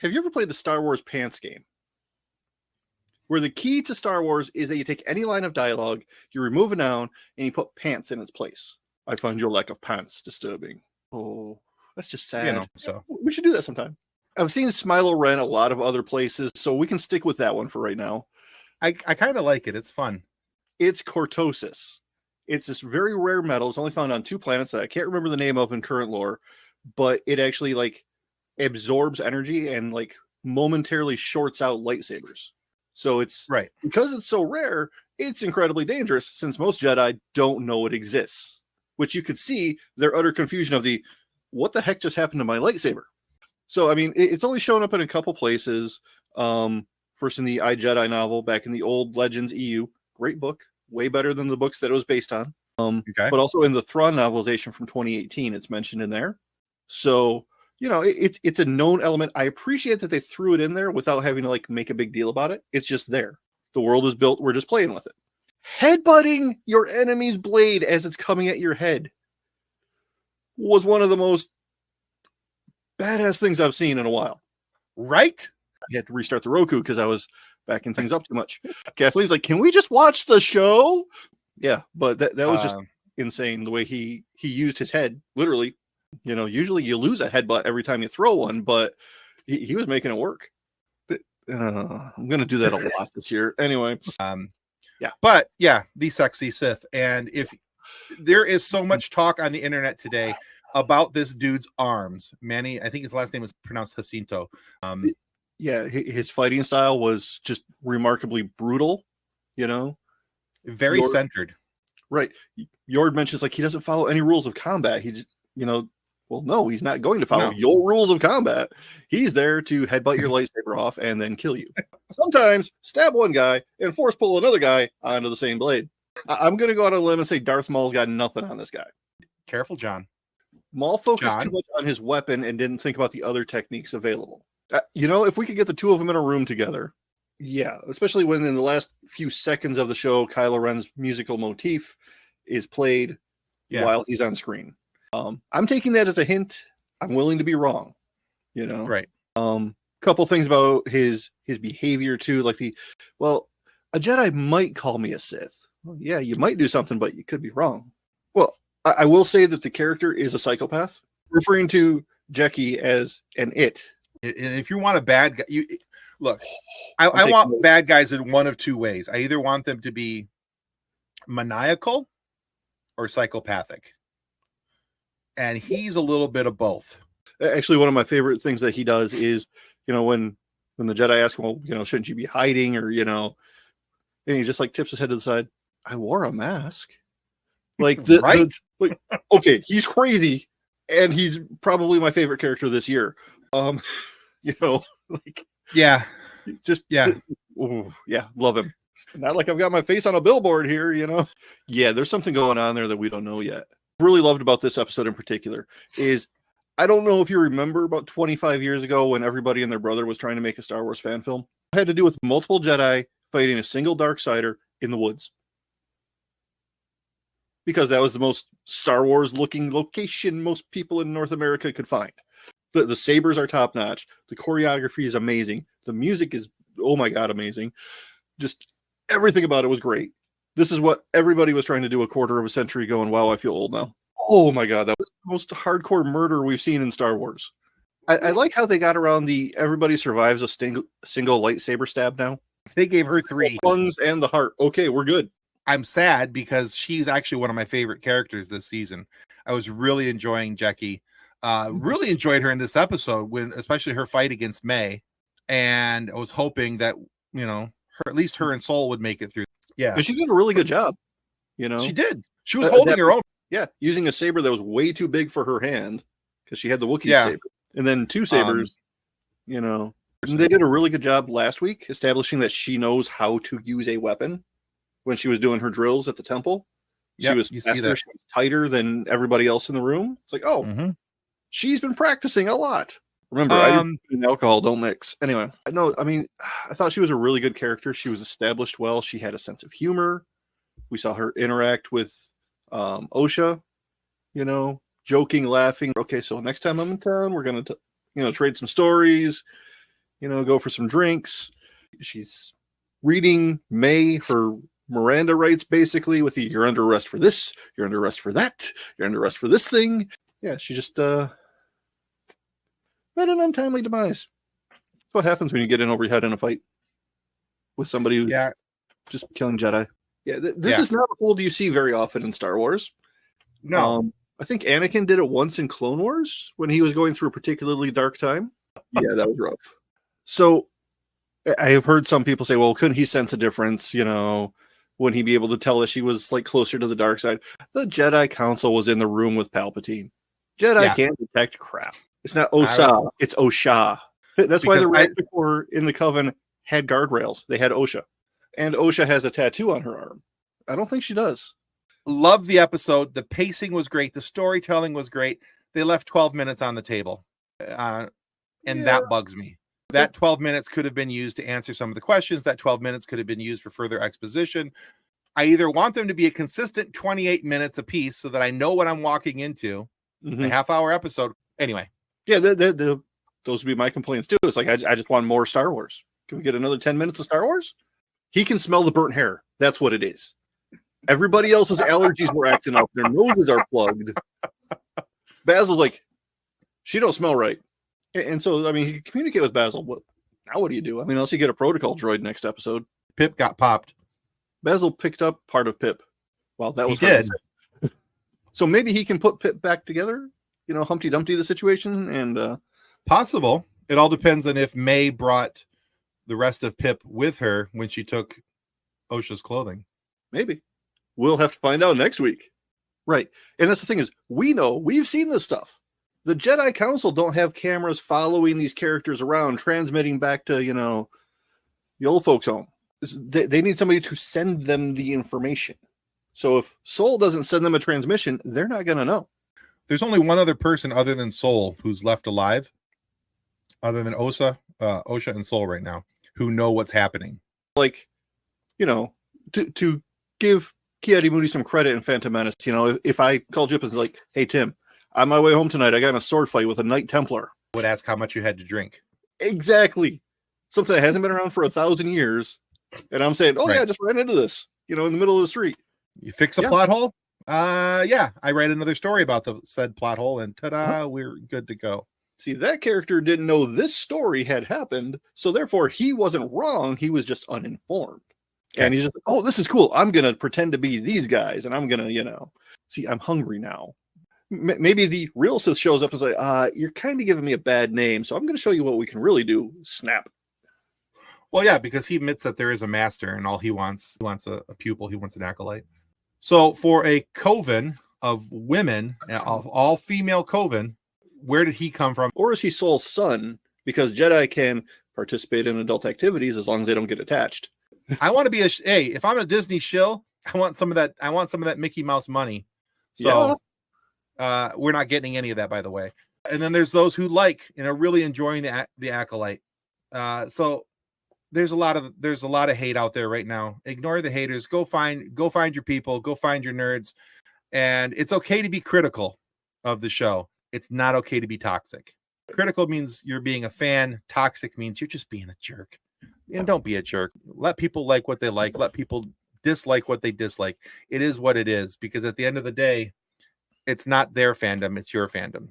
have you ever played the Star Wars Pants game? Where the key to Star Wars is that you take any line of dialogue, you remove a noun, and you put pants in its place. I find your lack of pants disturbing. Oh, that's just sad. So we should do that sometime. I've seen Smilo Ren a lot of other places, so we can stick with that one for right now. I kind of like it. It's fun. It's cortosis. It's this very rare metal. It's only found on 2 planets that I can't remember the name of in current lore, but it actually like absorbs energy and like momentarily shorts out lightsabers. So it's right because it's so rare, it's incredibly dangerous since most Jedi don't know it exists, which you could see their utter confusion of the what the heck just happened to my lightsaber. So, I mean, it's only shown up in a couple places. First in the iJedi novel back in the old Legends EU, great book, way better than the books that it was based on. But also in the Thrawn novelization from 2018, it's mentioned in there. So, you know, it's a known element. I appreciate that they threw it in there without having to like make a big deal about it. It's just there. The world is built. We're just playing with it. Headbutting your enemy's blade as it's coming at your head was one of the most badass things I've seen in a while. Right? I had to restart the Roku because I was backing things up too much. Kathleen's like, can we just watch the show? Yeah, but that was just insane the way he used his head, literally. You know, usually you lose a headbutt every time you throw one, but he was making it work. I'm going to do that a lot this year. Anyway. Yeah. But yeah, the sexy Sith. And if there is so much talk on the internet today about this dude's arms, Manny, I think his last name is pronounced Jacinto. Yeah, his fighting style was just remarkably brutal, you know? Very centered. Right. Yord mentions like he doesn't follow any rules of combat. He just, you know, well, no, he's not going to follow your rules of combat. He's there to headbutt your lightsaber off and then kill you. Sometimes stab one guy and force pull another guy onto the same blade. I'm going to go out on a limb and say Darth Maul's got nothing on this guy. Careful, John. Maul focused too much on his weapon and didn't think about the other techniques available. You know, if we could get the two of them in a room together, yeah, especially when in the last few seconds of the show, Kylo Ren's musical motif is played while he's on screen. I'm taking that as a hint. I'm willing to be wrong, you know? Right. Couple things about his behavior too, like a Jedi might call me a Sith. Well, yeah, you might do something, but you could be wrong. Well, I will say that the character is a psychopath, referring to Jeki as an it. And if you want a bad guy, I want bad guys in one of two ways. I either want them to be maniacal or psychopathic. And he's a little bit of both. Actually, one of my favorite things that he does is, you know, when the Jedi ask him, well, you know, shouldn't you be hiding, or, you know, and he just like tips his head to the side. I wore a mask. Like like, okay, he's crazy, and he's probably my favorite character this year. You know, like love him. Not like I've got my face on a billboard here, you know. Yeah, there's something going on there that we don't know yet. Really loved about this episode in particular is, I don't know if you remember about 25 years ago when everybody and their brother was trying to make a Star Wars fan film. It had to do with multiple Jedi fighting a single Darksider in the woods. Because that was the most Star Wars looking location most people in North America could find. The sabers are top notch. The choreography is amazing. The music is, oh my God, amazing. Just everything about it was great. This is what everybody was trying to do a quarter of a century ago, and wow, I feel old now. Oh my God, that was the most hardcore murder we've seen in Star Wars. I like how they got around the everybody survives a single lightsaber stab now. They gave her 3. The lungs and the heart. Okay, we're good. I'm sad because she's actually one of my favorite characters this season. I was really enjoying Jeki. Really enjoyed her in this episode, especially her fight against May. And I was hoping that, you know, at least her and Soul would make it through. Yeah. But she did a really good job. You know, she did. She was holding her own. Yeah. Using a saber that was way too big for her hand because she had the Wookiee saber. And then 2 sabers, you know, and they did a really good job last week establishing that she knows how to use a weapon when she was doing her drills at the temple. She was faster, she was tighter than everybody else in the room. It's like, she's been practicing a lot. Remember, alcohol don't mix. Anyway, no, I mean, I thought she was a really good character. She was established well. She had a sense of humor. We saw her interact with Osha, you know, joking, laughing. Okay, so next time I'm in town, we're going to, you know, trade some stories. go for some drinks. She's reading May her Miranda rights, basically, with the "you're under arrest for this, you're under arrest for that, you're under arrest for this thing." Yeah, she just met an untimely demise. That's what happens when you get in over your head in a fight with somebody who's just killing Jedi. Yeah, this is not a hold you see very often in Star Wars. No. I think Anakin did it once in Clone Wars when he was going through a particularly dark time. Yeah, that was rough. So I have heard some people say, well, couldn't he sense a difference, when he be able to tell that she was like closer to the dark side? The Jedi Council was in the room with Palpatine. Jedi can't detect crap. It's not Osa, it's Osha. That's why the Raticore in the Coven had guardrails. They had Osha. And Osha has a tattoo on her arm. I don't think she does. Love the episode. The pacing was great. The storytelling was great. They left 12 minutes on the table. And that bugs me. That 12 minutes could have been used to answer some of the questions. That 12 minutes could have been used for further exposition. I either want them to be a consistent 28 minutes a piece so that I know what I'm walking into, a half-hour episode. Anyway. Yeah, those would be my complaints too. It's like, I just want more Star Wars. Can we get another 10 minutes of Star Wars? He can smell the burnt hair. That's what it is. Everybody else's allergies were acting up. Their noses are plugged. Basil's like, she don't smell right. And so, I mean, he can communicate with Basil. Now what do you do? I mean, unless you get a protocol droid next episode. Pip got popped. Basil picked up part of Pip. Well, that was he did. So maybe he can put Pip back together, Humpty Dumpty the situation. And possible. It all depends on if May brought the rest of Pip with her when she took Osha's clothing. Maybe. We'll have to find out next week. Right. And that's the thing is, we've seen this stuff. The Jedi Council don't have cameras following these characters around, transmitting back to, the old folks' home. They need somebody to send them the information. So if Sol doesn't send them a transmission, they're not going to know. There's only one other person other than Sol who's left alive, other than Osha and Sol right now, who know what's happening. Like, to give Ki-Adi-Mundi some credit in Phantom Menace, if I called you up and was like, hey, Tim, on my way home tonight, I got in a sword fight with a Knight Templar. I would ask how much you had to drink. Exactly. Something that hasn't been around for 1,000 years. And I'm saying, yeah, I just ran into this, in the middle of the street. You fix a plot hole? I write another story about the said plot hole, and ta-da, we're good to go. See, that character didn't know this story had happened, so therefore he wasn't wrong. He was just uninformed. Okay. And he's just, this is cool. I'm going to pretend to be these guys, and I'm going to, see, I'm hungry now. Maybe the real Sith shows up and is like, you're kind of giving me a bad name, so I'm going to show you what we can really do. Snap. Well, yeah, because he admits that there is a master, and all he wants a pupil. He wants an acolyte. So for a coven of women, of all female coven, where did he come from? Or is he Sol's son? Because Jedi can participate in adult activities as long as they don't get attached. I want to be if I'm a Disney shill, I want some of that Mickey Mouse money. So we're not getting any of that, by the way. And then there's those who really enjoying the acolyte. So there's a lot of hate out there right now. Ignore the haters. Go find your people. Go find your nerds. And it's okay to be critical of the show. It's not okay to be toxic. Critical means you're being a fan. Toxic means you're just being a jerk. And don't be a jerk. Let people like what they like. Let people dislike what they dislike. It is what it is, because at the end of the day, it's not their fandom, it's your fandom.